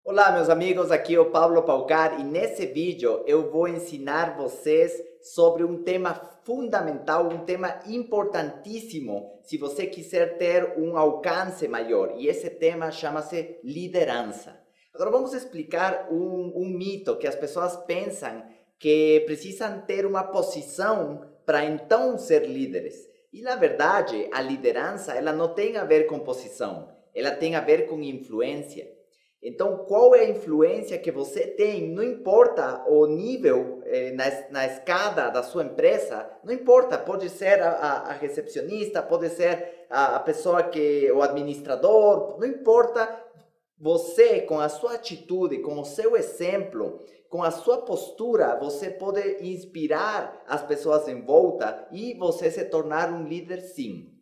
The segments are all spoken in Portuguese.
Olá, meus amigos, aqui é o Pablo Paucar e nesse vídeo eu vou ensinar vocês sobre um tema fundamental, um tema importantíssimo se você quiser ter um alcance maior, e esse tema chama-se liderança. Agora vamos explicar um mito que as pessoas pensam que precisam ter uma posição para então ser líderes. E na verdade, a liderança ela não tem a ver com posição, ela tem a ver com influência. Então, qual é a influência que você tem? Não importa o nível na escada da sua empresa, não importa, pode ser a recepcionista, pode ser a pessoa o administrador, não importa. Você, com a sua atitude, com o seu exemplo, com a sua postura, você pode inspirar as pessoas em volta e você se tornar um líder, sim.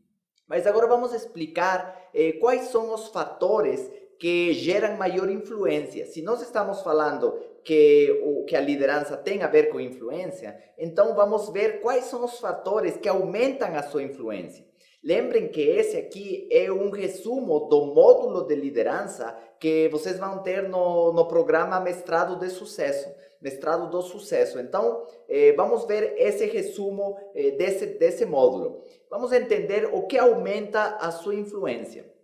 Mas agora vamos explicar quais são os fatores que geram maior influência. Se nós estamos falando que a liderança tem a ver com influência, então vamos ver quais são os fatores que aumentam a sua influência. Lembrem que esse aqui é um resumo do módulo de liderança que vocês vão ter no programa Mestrado de Sucesso. Mestrado do Sucesso. Então, vamos ver esse resumo desse módulo. Vamos entender o que aumenta a sua influência.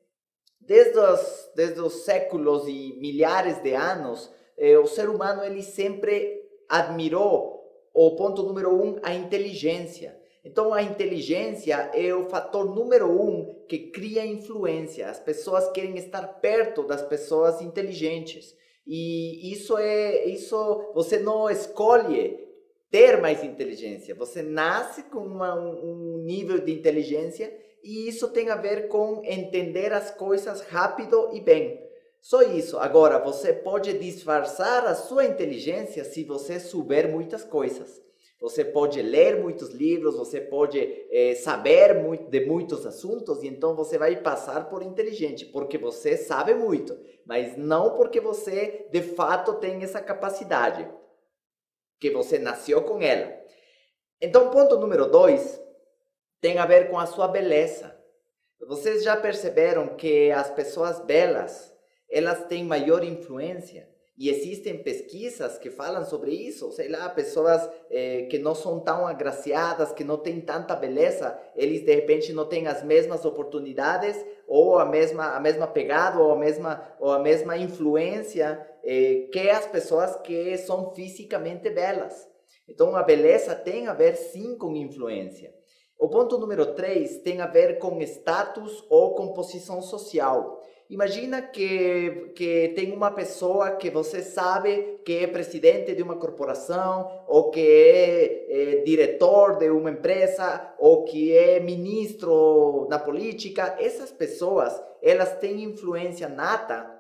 Desde os séculos e milhares de anos, o ser humano ele sempre admirou o ponto número 1, a inteligência. Então, a inteligência é o fator número 1 que cria influência. As pessoas querem estar perto das pessoas inteligentes. E isso você não escolhe ter mais inteligência. Você nasce com um nível de inteligência e isso tem a ver com entender as coisas rápido e bem. Só isso. Agora, você pode disfarçar a sua inteligência se você souber muitas coisas. Você pode ler muitos livros, você pode saber de muitos assuntos, e então você vai passar por inteligente, porque você sabe muito, mas não porque você de fato tem essa capacidade, que você nasceu com ela. Então, ponto número 2 tem a ver com a sua beleza. Vocês já perceberam que as pessoas belas, elas têm maior influência? E existem pesquisas que falam sobre isso, sei lá, pessoas que não são tão agraciadas, que não têm tanta beleza, eles de repente não têm as mesmas oportunidades, ou a mesma pegada, ou a mesma influência que as pessoas que são fisicamente belas. Então a beleza tem a ver sim com influência. O ponto número 3 tem a ver com status ou com posição social. Imagina que tem uma pessoa que você sabe que é presidente de uma corporação, ou que é diretor de uma empresa, ou que é ministro na política. Essas pessoas, elas têm influência nata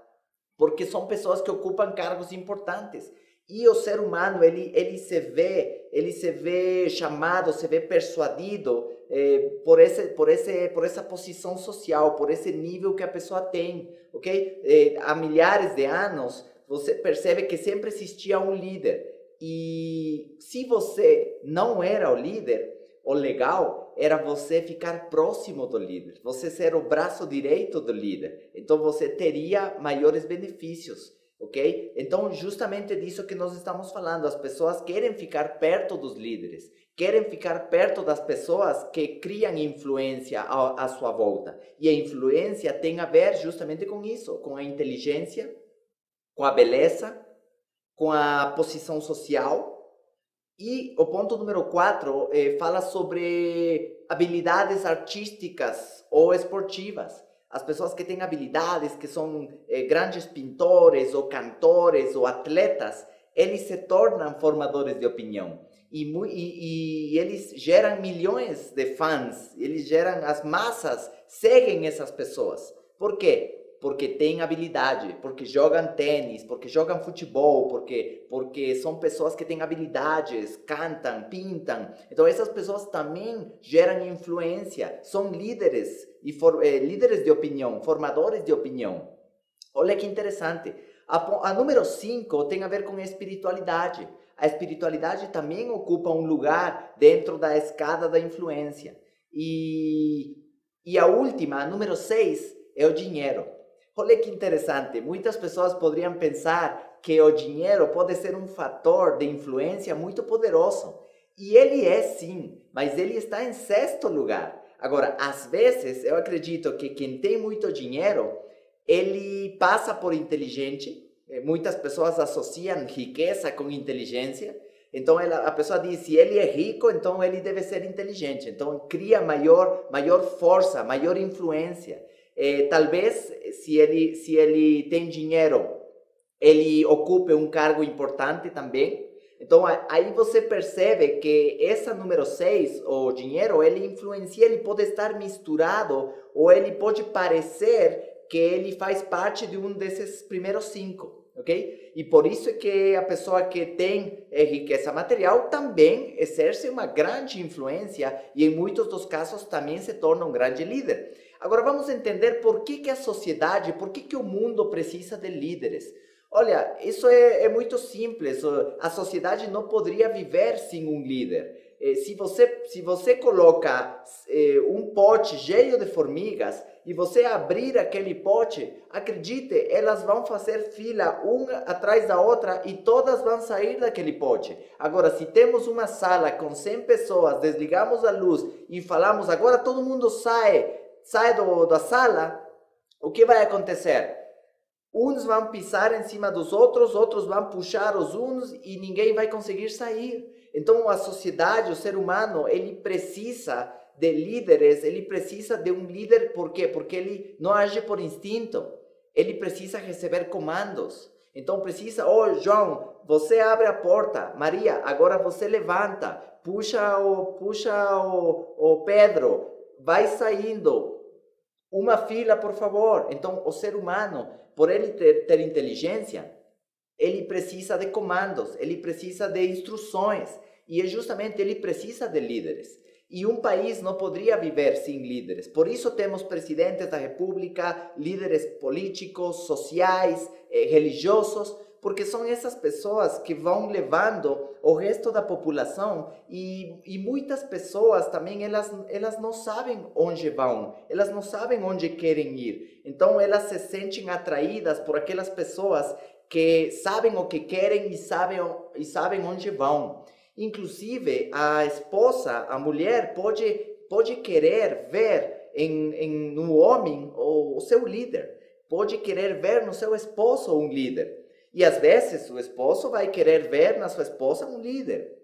porque são pessoas que ocupam cargos importantes. E o ser humano, ele se vê chamado, se vê persuadido por essa posição social, por esse nível que a pessoa tem, ok? Há milhares de anos, você percebe que sempre existia um líder. E se você não era o líder, o legal era você ficar próximo do líder, você ser o braço direito do líder. Então você teria maiores benefícios. Ok? Então, justamente disso que nós estamos falando. As pessoas querem ficar perto dos líderes, querem ficar perto das pessoas que criam influência à sua volta. E a influência tem a ver justamente com isso, com a inteligência, com a beleza, com a posição social. E o ponto número 4 fala sobre habilidades artísticas ou esportivas. As pessoas que têm habilidades, que são grandes pintores, ou cantores, ou atletas, eles se tornam formadores de opinião. E eles geram milhões de fãs, as massas seguem essas pessoas. Por quê? Porque têm habilidade, porque jogam tênis, porque jogam futebol, porque são pessoas que têm habilidades, cantam, pintam. Então essas pessoas também geram influência, são líderes, líderes de opinião, formadores de opinião. Olha que interessante. A número 5 tem a ver com a espiritualidade. A espiritualidade também ocupa um lugar dentro da escada da influência. E a última, a número 6, é o dinheiro. Olha que interessante, muitas pessoas poderiam pensar que o dinheiro pode ser um fator de influência muito poderoso. E ele é sim, mas ele está em sexto lugar. Agora, às vezes, eu acredito que quem tem muito dinheiro, ele passa por inteligente. Muitas pessoas associam riqueza com inteligência. Então, a pessoa diz, se ele é rico, então ele deve ser inteligente. Então, cria maior força, maior influência. Talvez, se ele tem dinheiro, ele ocupe um cargo importante também. Então, aí você percebe que essa número 6, o dinheiro, ele influencia, ele pode estar misturado, ou ele pode parecer que ele faz parte de um desses primeiros 5, ok? E por isso é que a pessoa que tem riqueza material também exerce uma grande influência e em muitos dos casos também se torna um grande líder. Agora vamos entender por que a sociedade, por que o mundo precisa de líderes. Olha, isso é muito simples. A sociedade não poderia viver sem um líder. Se você coloca um pote cheio de formigas e você abrir aquele pote, acredite, elas vão fazer fila uma atrás da outra e todas vão sair daquele pote. Agora, se temos uma sala com 100 pessoas, desligamos a luz e falamos, agora todo mundo sai da sala, o que vai acontecer? Uns vão pisar em cima dos outros vão puxar os uns e ninguém vai conseguir sair. Então a sociedade, o ser humano, ele precisa de líderes, ele precisa de um líder, por quê? Porque ele não age por instinto, ele precisa receber comandos. Então precisa, João, você abre a porta, Maria, agora você levanta, puxa o Pedro, vai saindo, uma fila, por favor. Então o ser humano, por ele ter inteligência, ele precisa de comandos, ele precisa de instruções, e justamente ele precisa de líderes. E um país não poderia viver sem líderes. Por isso temos presidentes da república, líderes políticos, sociais, religiosos, porque são essas pessoas que vão levando o resto da população e muitas pessoas também, elas não sabem onde vão, elas não sabem onde querem ir. Então elas se sentem atraídas por aquelas pessoas que sabem o que querem e sabem onde vão. Inclusive, a esposa, a mulher, pode querer ver no homem o seu líder, pode querer ver no seu esposo um líder. E às vezes o esposo vai querer ver na sua esposa um líder.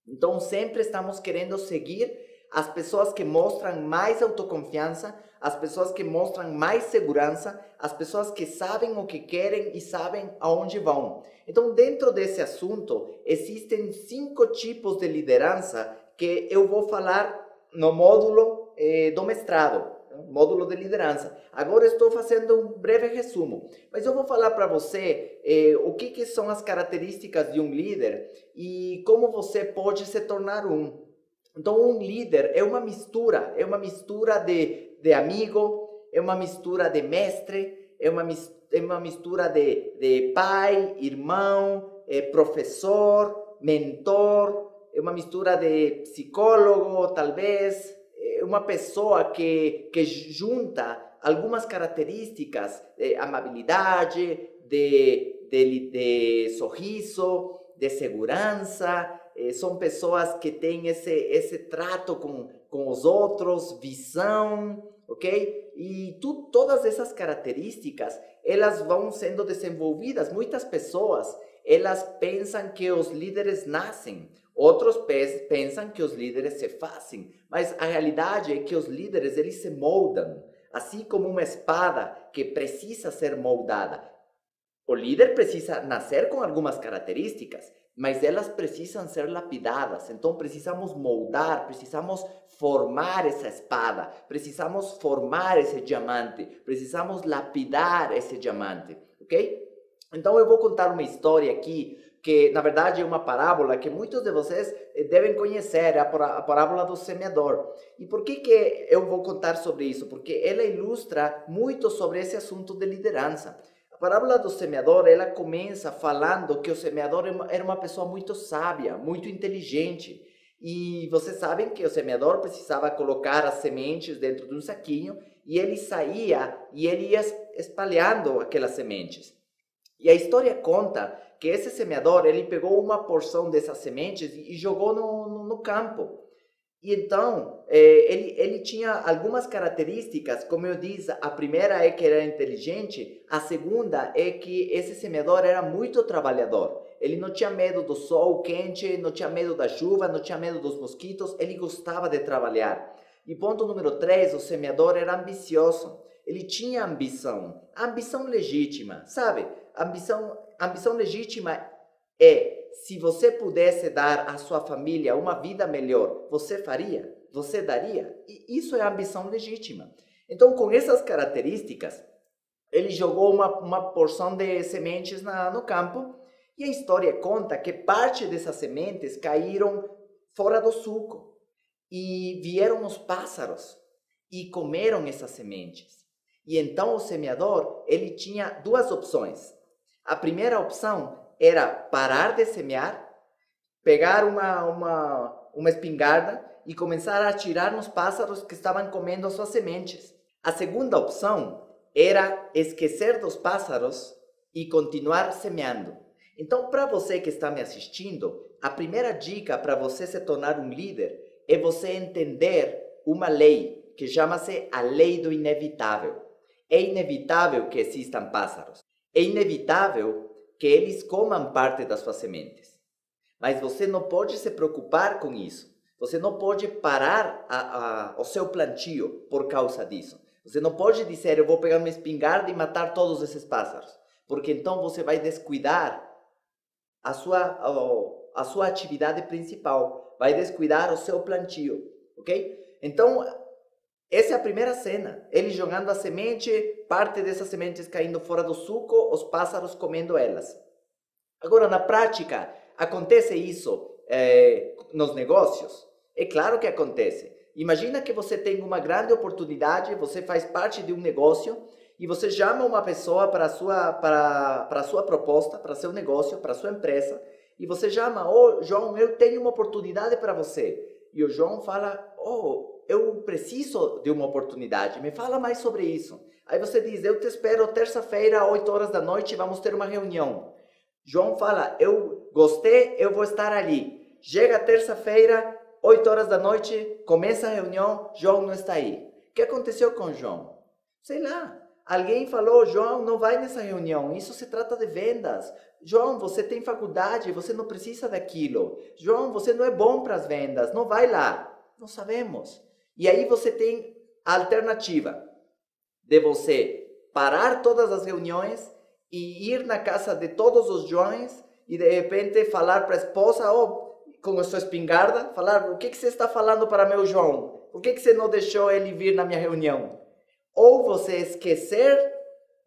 Então sempre estamos querendo seguir as pessoas que mostram mais autoconfiança, as pessoas que mostram mais segurança, as pessoas que sabem o que querem e sabem aonde vão. Então, dentro desse assunto, existem 5 tipos de liderança que eu vou falar no módulo do mestrado, módulo de liderança. Agora estou fazendo um breve resumo, mas eu vou falar para você o que são as características de um líder e como você pode se tornar um. Então, um líder é uma mistura de amigo, é uma mistura de mestre, é uma mistura de pai, irmão, professor, mentor, é uma mistura de psicólogo, talvez, é uma pessoa que junta algumas características de amabilidade, de sorriso, de segurança. São pessoas que têm esse trato com os outros, visão, ok? E todas essas características, elas vão sendo desenvolvidas. Muitas pessoas, elas pensam que os líderes nascem, outros pensam que os líderes se fazem, mas a realidade é que os líderes, eles se moldam, assim como uma espada que precisa ser moldada. O líder precisa nascer com algumas características, mas elas precisam ser lapidadas. Então precisamos moldar, precisamos formar essa espada, precisamos formar esse diamante, precisamos lapidar esse diamante, ok? Então eu vou contar uma história aqui, que na verdade é uma parábola que muitos de vocês devem conhecer, a parábola do semeador. E por que eu vou contar sobre isso? Porque ela ilustra muito sobre esse assunto de liderança. A parábola do semeador, ela começa falando que o semeador era uma pessoa muito sábia, muito inteligente. E vocês sabem que o semeador precisava colocar as sementes dentro de um saquinho e ele saía e ele ia espalhando aquelas sementes. E a história conta que esse semeador, ele pegou uma porção dessas sementes e jogou no campo. E então, ele tinha algumas características, como eu disse, a primeira é que era inteligente, a segunda é que esse semeador era muito trabalhador. Ele não tinha medo do sol quente, não tinha medo da chuva, não tinha medo dos mosquitos, ele gostava de trabalhar. E ponto número 3, o semeador era ambicioso. Ele tinha ambição legítima, sabe? Ambição legítima é, se você pudesse dar à sua família uma vida melhor, você faria? Você daria? E isso é ambição legítima. Então, com essas características, ele jogou uma porção de sementes no campo e a história conta que parte dessas sementes caíram fora do sulco e vieram os pássaros e comeram essas sementes. E então o semeador, ele tinha duas opções. A primeira opção era parar de semear, pegar uma espingarda e começar a atirar nos pássaros que estavam comendo as suas sementes. A segunda opção era esquecer dos pássaros e continuar semeando. Então, para você que está me assistindo, a primeira dica para você se tornar um líder é você entender uma lei que chama-se a lei do inevitável. É inevitável que existam pássaros. É inevitável que eles comam parte das suas sementes. Mas você não pode se preocupar com isso. Você não pode parar o seu plantio por causa disso. Você não pode dizer, eu vou pegar uma espingarda e matar todos esses pássaros. Porque então você vai descuidar a sua atividade principal. Vai descuidar o seu plantio. Ok? Então, essa é a primeira cena. Ele jogando a semente, parte dessas sementes caindo fora do suco, os pássaros comendo elas. Agora, na prática, acontece isso nos negócios? É claro que acontece. Imagina que você tem uma grande oportunidade, você faz parte de um negócio e você chama uma pessoa para a sua proposta, para seu negócio, para a sua empresa, e você chama, João, eu tenho uma oportunidade para você. E o João fala, eu preciso de uma oportunidade, me fala mais sobre isso. Aí você diz, eu te espero terça-feira, 8 horas da noite, vamos ter uma reunião. João fala, eu gostei, eu vou estar ali. Chega terça-feira, 8 horas da noite, começa a reunião, João não está aí. O que aconteceu com João? Sei lá, alguém falou, João, não vai nessa reunião, isso se trata de vendas. João, você tem faculdade, você não precisa daquilo. João, você não é bom para as vendas, não vai lá. Não sabemos. E aí você tem a alternativa de você parar todas as reuniões e ir na casa de todos os Joões e de repente falar para a esposa, com a sua espingarda, falar, o que você está falando para meu João? Por que você não deixou ele vir na minha reunião? Ou você esquecer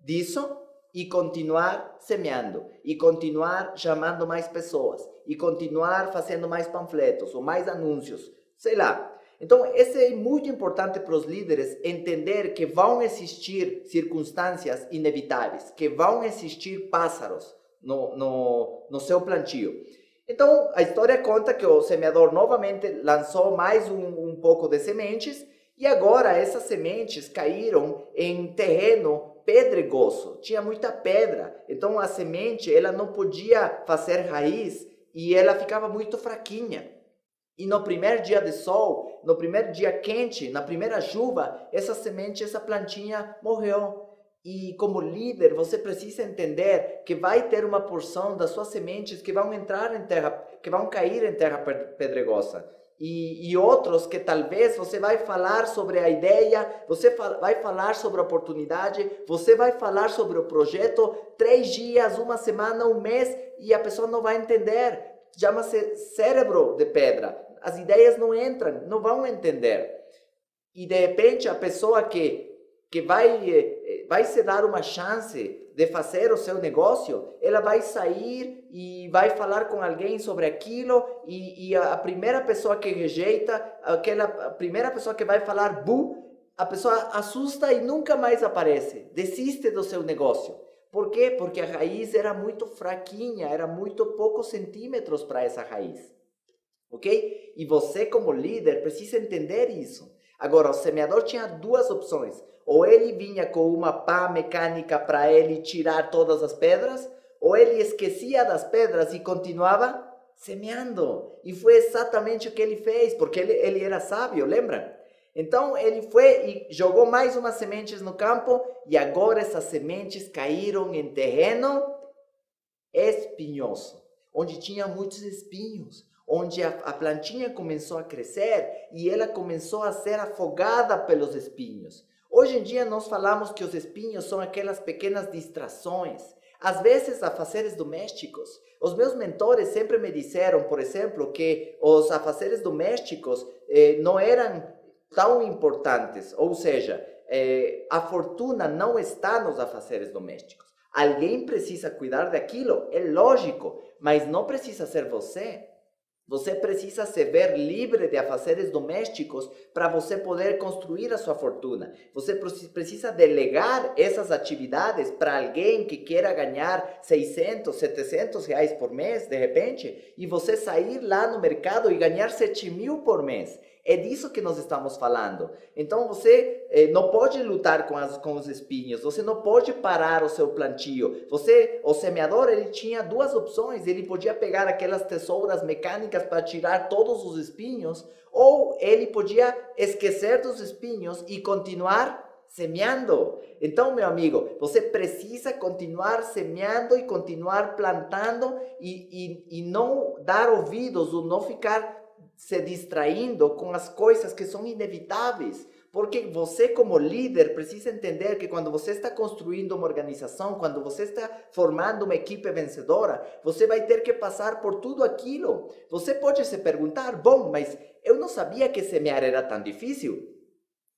disso e continuar semeando, e continuar chamando mais pessoas, e continuar fazendo mais panfletos ou mais anúncios, sei lá. Então, isso é muito importante para os líderes entender que vão existir circunstâncias inevitáveis, que vão existir pássaros no seu plantio. Então, a história conta que o semeador novamente lançou mais um pouco de sementes e agora essas sementes caíram em terreno pedregoso, tinha muita pedra. Então, a semente ela não podia fazer raiz e ela ficava muito fraquinha. E no primeiro dia de sol, no primeiro dia quente, na primeira chuva, essa semente, essa plantinha morreu. E como líder, você precisa entender que vai ter uma porção das suas sementes que vão entrar em terra, que vão cair em terra pedregosa. E outros que talvez você vai falar sobre a ideia, você vai falar sobre a oportunidade, você vai falar sobre o projeto 3 dias, uma semana, um mês, e a pessoa não vai entender. Chama-se cérebro de pedra. As ideias não entram, não vão entender. E de repente a pessoa que vai se dar uma chance de fazer o seu negócio, ela vai sair e vai falar com alguém sobre aquilo e a primeira pessoa que rejeita, a primeira pessoa que vai falar bu, a pessoa assusta e nunca mais aparece, desiste do seu negócio. Por quê? Porque a raiz era muito fraquinha, era muito poucos centímetros para essa raiz. Ok? E você como líder precisa entender isso. Agora, o semeador tinha duas opções. Ou ele vinha com uma pá mecânica para ele tirar todas as pedras, ou ele esquecia das pedras e continuava semeando. E foi exatamente o que ele fez, porque ele era sábio, lembra? Então ele foi e jogou mais umas sementes no campo, e agora essas sementes caíram em terreno espinhoso, onde tinha muitos espinhos, onde a plantinha começou a crescer e ela começou a ser afogada pelos espinhos. Hoje em dia nós falamos que os espinhos são aquelas pequenas distrações, às vezes afazeres domésticos. Os meus mentores sempre me disseram, por exemplo, que os afazeres domésticos não eram tão importantes, ou seja, a fortuna não está nos afazeres domésticos. Alguém precisa cuidar daquilo, é lógico, mas não precisa ser você. Você precisa se ver livre de afazeres domésticos para você poder construir a sua fortuna. Você precisa delegar essas atividades para alguém que queira ganhar 600, 700 reais por mês, de repente, e você sair lá no mercado e ganhar 7.000 por mês. É disso que nós estamos falando. Então você não pode lutar com os espinhos, você não pode parar o seu plantio. O semeador, ele tinha duas opções. Ele podia pegar aquelas tesouras mecânicas para tirar todos os espinhos, ou ele podia esquecer dos espinhos e continuar semeando. Então, meu amigo, você precisa continuar semeando e continuar plantando e não dar ouvidos ou não ficar se distraindo com as coisas que são inevitáveis, porque você como líder precisa entender que quando você está construindo uma organização, quando você está formando uma equipe vencedora, você vai ter que passar por tudo aquilo. Você pode se perguntar, bom, mas eu não sabia que semear era tão difícil,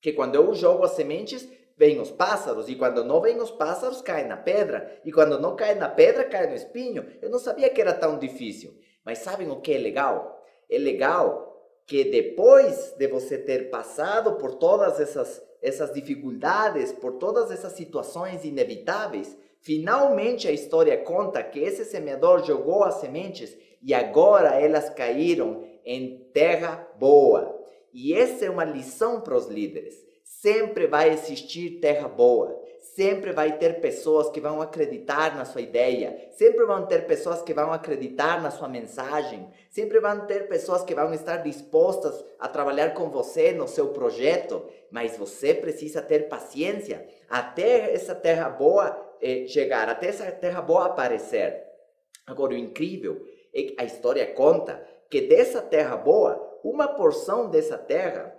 que quando eu jogo as sementes, vêm os pássaros, e quando não vêm os pássaros, cai na pedra, e quando não cai na pedra, cai no espinho. Eu não sabia que era tão difícil. Mas sabem o que é legal? É legal que depois de você ter passado por todas essas dificuldades, por todas essas situações inevitáveis, finalmente a história conta que esse semeador jogou as sementes e agora elas caíram em terra boa. E essa é uma lição para os líderes. Sempre vai existir terra boa. Sempre vai ter pessoas que vão acreditar na sua ideia. Sempre vão ter pessoas que vão acreditar na sua mensagem. Sempre vão ter pessoas que vão estar dispostas a trabalhar com você no seu projeto. Mas você precisa ter paciência até essa terra boa chegar, até essa terra boa aparecer. Agora, o incrível é que a história conta que dessa terra boa, uma porção dessa terra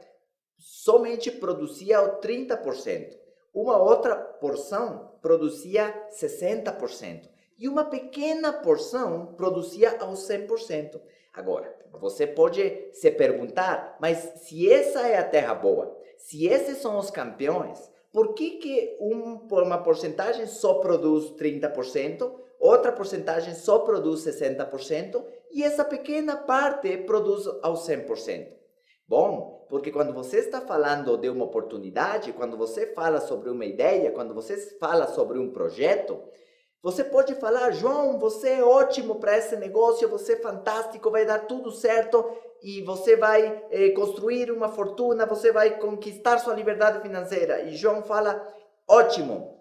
somente produzia o 30%. Uma outra porção produzia 60%. E uma pequena porção produzia aos 100%. Agora, você pode se perguntar, mas se essa é a terra boa, se esses são os campeões, por que uma porcentagem só produz 30%, outra porcentagem só produz 60% e essa pequena parte produz aos 100%? Bom, porque quando você está falando de uma oportunidade, quando você fala sobre uma ideia, quando você fala sobre um projeto, você pode falar, João, você é ótimo para esse negócio, você é fantástico, vai dar tudo certo e você vai construir uma fortuna, você vai conquistar sua liberdade financeira. E João fala, ótimo,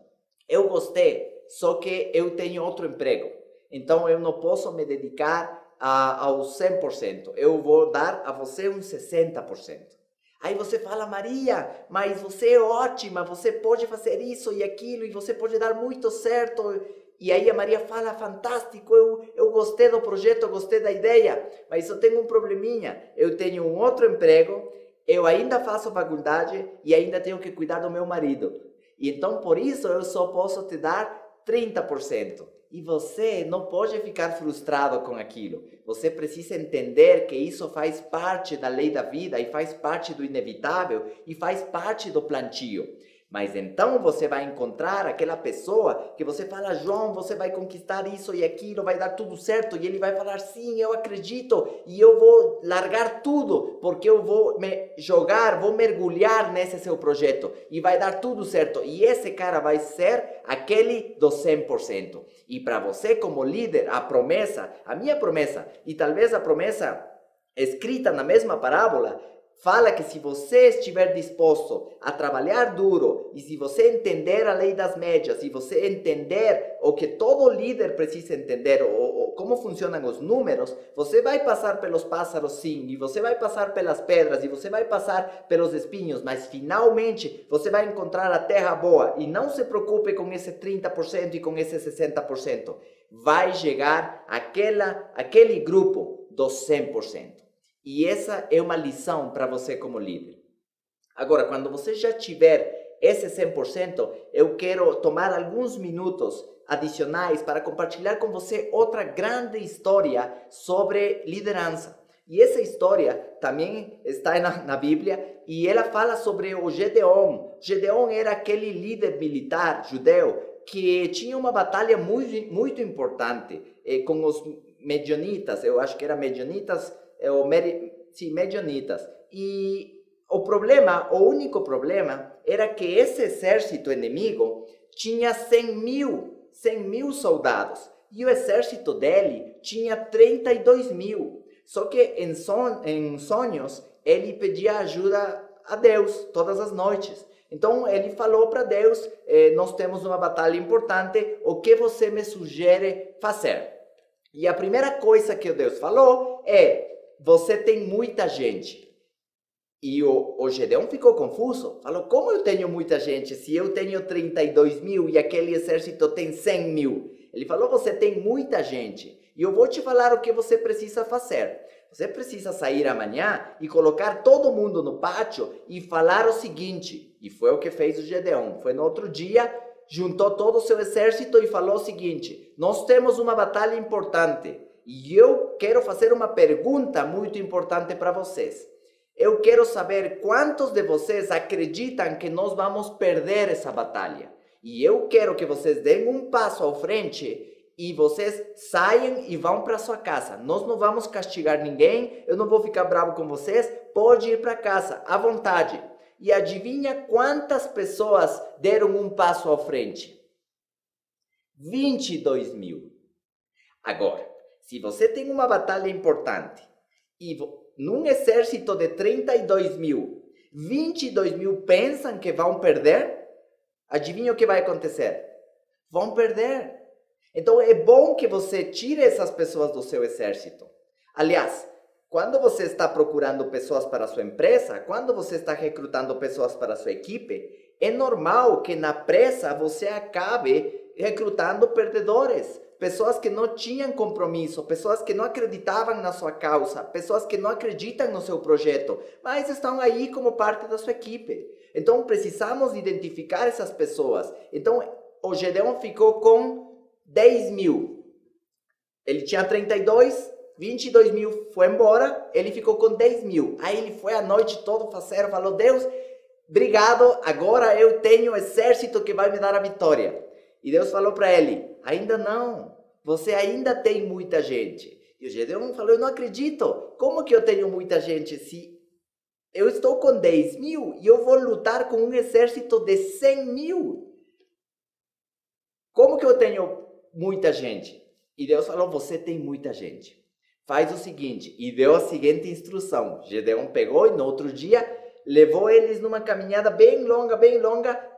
eu gostei, só que eu tenho outro emprego, então eu não posso me dedicar aos 100%, eu vou dar a você uns 60%. Aí você fala, Maria, mas você é ótima, você pode fazer isso e aquilo, e você pode dar muito certo. E aí a Maria fala, fantástico, eu gostei do projeto, eu gostei da ideia, mas eu tenho um probleminha, eu tenho um outro emprego, eu ainda faço faculdade e ainda tenho que cuidar do meu marido. E então por isso eu só posso te dar 30%. E você não pode ficar frustrado com aquilo. Você precisa entender que isso faz parte da lei da vida e faz parte do inevitável e faz parte do plantio. Mas então você vai encontrar aquela pessoa que você fala, João, você vai conquistar isso e aquilo, vai dar tudo certo. E ele vai falar, sim, eu acredito e eu vou largar tudo porque eu vou me jogar, vou mergulhar nesse seu projeto e vai dar tudo certo. E esse cara vai ser aquele do 100%. E para você como líder, a promessa, a minha promessa e talvez a promessa escrita na mesma parábola, fala que se você estiver disposto a trabalhar duro e se você entender a lei das médias, se você entender o que todo líder precisa entender, ou como funcionam os números, você vai passar pelos pássaros sim, e você vai passar pelas pedras, e você vai passar pelos espinhos, mas finalmente você vai encontrar a terra boa. E não se preocupe com esse 30% e com esse 60%. Vai chegar aquele grupo dos 100%. E essa é uma lição para você como líder. Agora, quando você já tiver esse 100%, eu quero tomar alguns minutos adicionais para compartilhar com você outra grande história sobre liderança. E essa história também está na Bíblia e ela fala sobre o Gedeon. Gedeon era aquele líder militar judeu que tinha uma batalha muito importante com os medianitas. Eu acho que era medianitas, medianitas. E o único problema era que esse exército inimigo tinha 100 mil soldados e o exército dele tinha 32 mil. Só que em sonhos ele pedia ajuda a Deus todas as noites. Então ele falou para Deus, nós temos uma batalha importante, o que você me sugere fazer? E a primeira coisa que Deus falou é, você tem muita gente. E o Gedeon ficou confuso. Falou, como eu tenho muita gente se eu tenho 32 mil e aquele exército tem 100 mil? Ele falou, você tem muita gente. E eu vou te falar o que você precisa fazer. Você precisa sair amanhã e colocar todo mundo no pátio e falar o seguinte. E foi o que fez o Gedeon. Foi no outro dia, juntou todo o seu exército e falou o seguinte. Nós temos uma batalha importante. E eu quero fazer uma pergunta muito importante para vocês. Eu quero saber quantos de vocês acreditam que nós vamos perder essa batalha. E eu quero que vocês deem um passo à frente e vocês saiam e vão para sua casa. Nós não vamos castigar ninguém, eu não vou ficar bravo com vocês, pode ir para casa, à vontade. E adivinha quantas pessoas deram um passo à frente? 22 mil. Agora, se você tem uma batalha importante e num exército de 32 mil, 22 mil pensam que vão perder, adivinha o que vai acontecer? Vão perder. Então é bom que você tire essas pessoas do seu exército. Aliás, quando você está procurando pessoas para a sua empresa, quando você está recrutando pessoas para a sua equipe, é normal que na pressa você acabe recrutando perdedores. Pessoas que não tinham compromisso, pessoas que não acreditavam na sua causa, pessoas que não acreditam no seu projeto, mas estão aí como parte da sua equipe. Então precisamos identificar essas pessoas. Então o Gedeon ficou com 10 mil. Ele tinha 32, 22 mil foi embora, ele ficou com 10 mil. Aí ele foi a noite toda fazer, falou, Deus, obrigado, agora eu tenho um exército que vai me dar a vitória. E Deus falou para ele, ainda não, você ainda tem muita gente. E o Gedeon falou, eu não acredito, como que eu tenho muita gente se eu estou com 10 mil e eu vou lutar com um exército de 100 mil? Como que eu tenho muita gente? E Deus falou, você tem muita gente. Faz o seguinte, e deu a seguinte instrução. Gedeon pegou e no outro dia levou eles numa caminhada bem longa,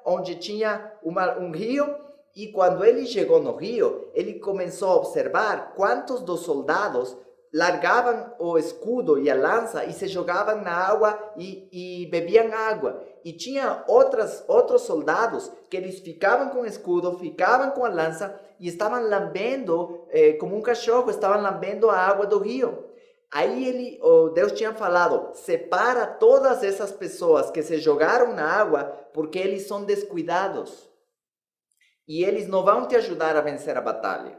onde tinha um rio. E quando ele chegou no rio, ele começou a observar quantos dos soldados largavam o escudo e a lança e se jogavam na água e bebiam água. E tinha outros soldados que eles ficavam com o escudo, ficavam com a lança e estavam lambendo, como um cachorro, estavam lambendo a água do rio. Aí Deus tinha falado, separa todas essas pessoas que se jogaram na água porque eles são descuidados. E eles não vão te ajudar a vencer a batalha.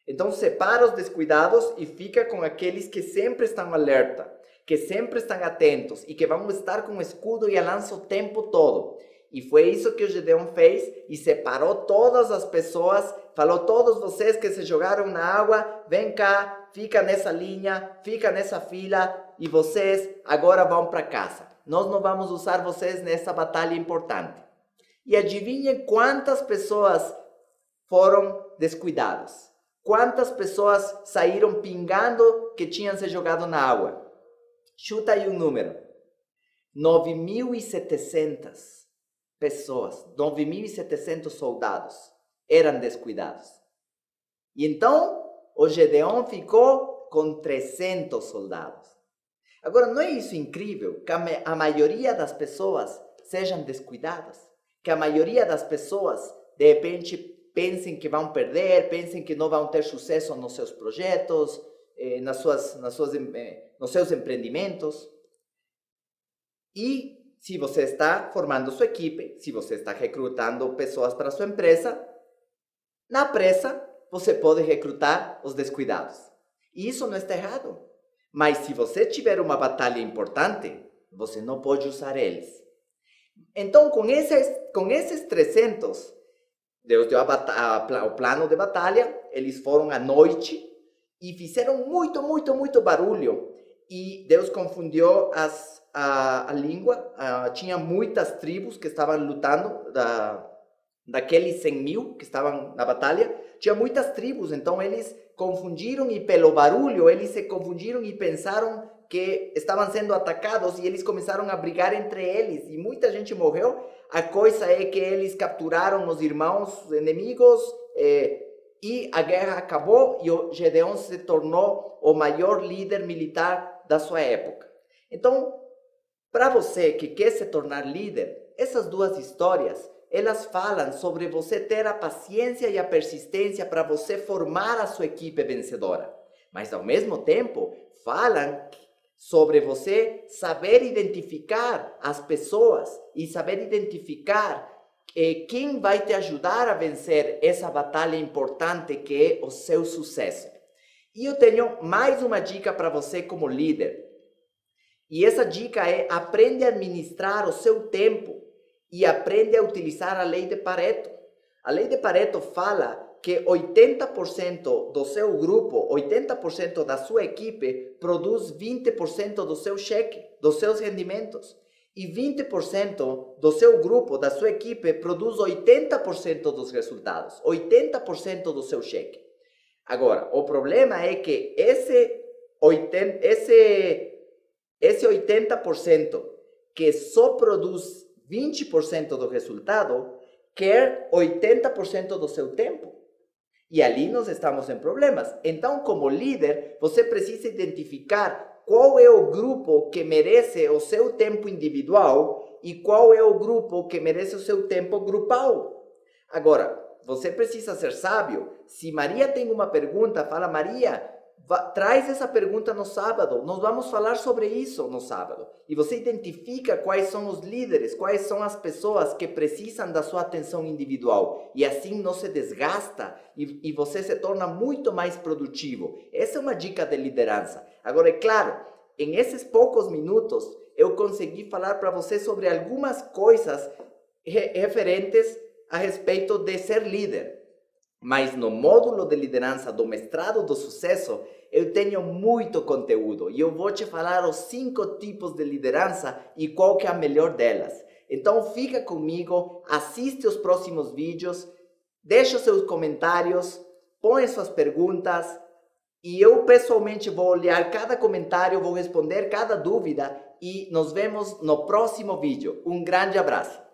Então separa os descuidados e fica com aqueles que sempre estão alerta, que sempre estão atentos e que vão estar com o escudo e a lança o tempo todo. E foi isso que o Gedeon fez e separou todas as pessoas, falou, todos vocês que se jogaram na água, vem cá, fica nessa linha, fica nessa fila e vocês agora vão para casa. Nós não vamos usar vocês nessa batalha importante. E adivinhem quantas pessoas foram descuidadas. Quantas pessoas saíram pingando que tinham se jogado na água? Chuta aí um número. 9.700 pessoas, 9.700 soldados eram descuidados. E então, o Gedeão ficou com 300 soldados. Agora, não é isso incrível? Que a maioria das pessoas sejam descuidadas? Que a maioria das pessoas, de repente, pensem que vão perder, pensem que não vão ter sucesso nos seus projetos, nos seus empreendimentos. E se você está formando sua equipe, se você está recrutando pessoas para sua empresa, na pressa, você pode recrutar os descuidados. E isso não está errado. Mas se você tiver uma batalha importante, você não pode usar eles. Então, com esses 300, Deus deu o plano de batalha, eles foram à noite e fizeram muito barulho. E Deus confundiu a língua, tinha muitas tribos que estavam lutando, daqueles 100.000 que estavam na batalha, tinha muitas tribos, então eles confundiram e pelo barulho eles se confundiram e pensaram que estavam sendo atacados e eles começaram a brigar entre eles e muita gente morreu. A coisa é que eles capturaram os irmãos inimigos e a guerra acabou e o Gedeão se tornou o maior líder militar da sua época. Então, para você que quer se tornar líder, essas duas histórias, elas falam sobre você ter a paciência e a persistência para você formar a sua equipe vencedora. Mas, ao mesmo tempo, falam sobre você saber identificar as pessoas e saber identificar quem vai te ajudar a vencer essa batalha importante que é o seu sucesso. E eu tenho mais uma dica para você como líder. E essa dica é: aprende a administrar o seu tempo e aprende a utilizar a lei de Pareto. A lei de Pareto fala que 80% do seu grupo, 80% da sua equipe produz 20% do seu cheque, dos seus rendimentos. E 20% do seu grupo, da sua equipe, produz 80% dos resultados, 80% do seu cheque. Agora, o problema é que esse 80% que só produz 20% do resultado, quer 80% do seu tempo. E ali nós estamos em problemas. Então, como líder, você precisa identificar qual é o grupo que merece o seu tempo individual e qual é o grupo que merece o seu tempo grupal. Agora, você precisa ser sábio. Se Maria tem uma pergunta, fala: Maria, traz essa pergunta no sábado. Nós vamos falar sobre isso no sábado. E você identifica quais são os líderes, quais são as pessoas que precisam da sua atenção individual. E assim não se desgasta e você se torna muito mais produtivo. Essa é uma dica de liderança. Agora, é claro, em esses poucos minutos, eu consegui falar para você sobre algumas coisas referentes a respeito de ser líder. Mas no módulo de liderança do mestrado do sucesso, eu tenho muito conteúdo e eu vou te falar os 5 tipos de liderança e qual que é a melhor delas. Então fica comigo, assiste os próximos vídeos, deixa seus comentários, põe suas perguntas e eu pessoalmente vou olhar cada comentário, vou responder cada dúvida e nos vemos no próximo vídeo. Um grande abraço!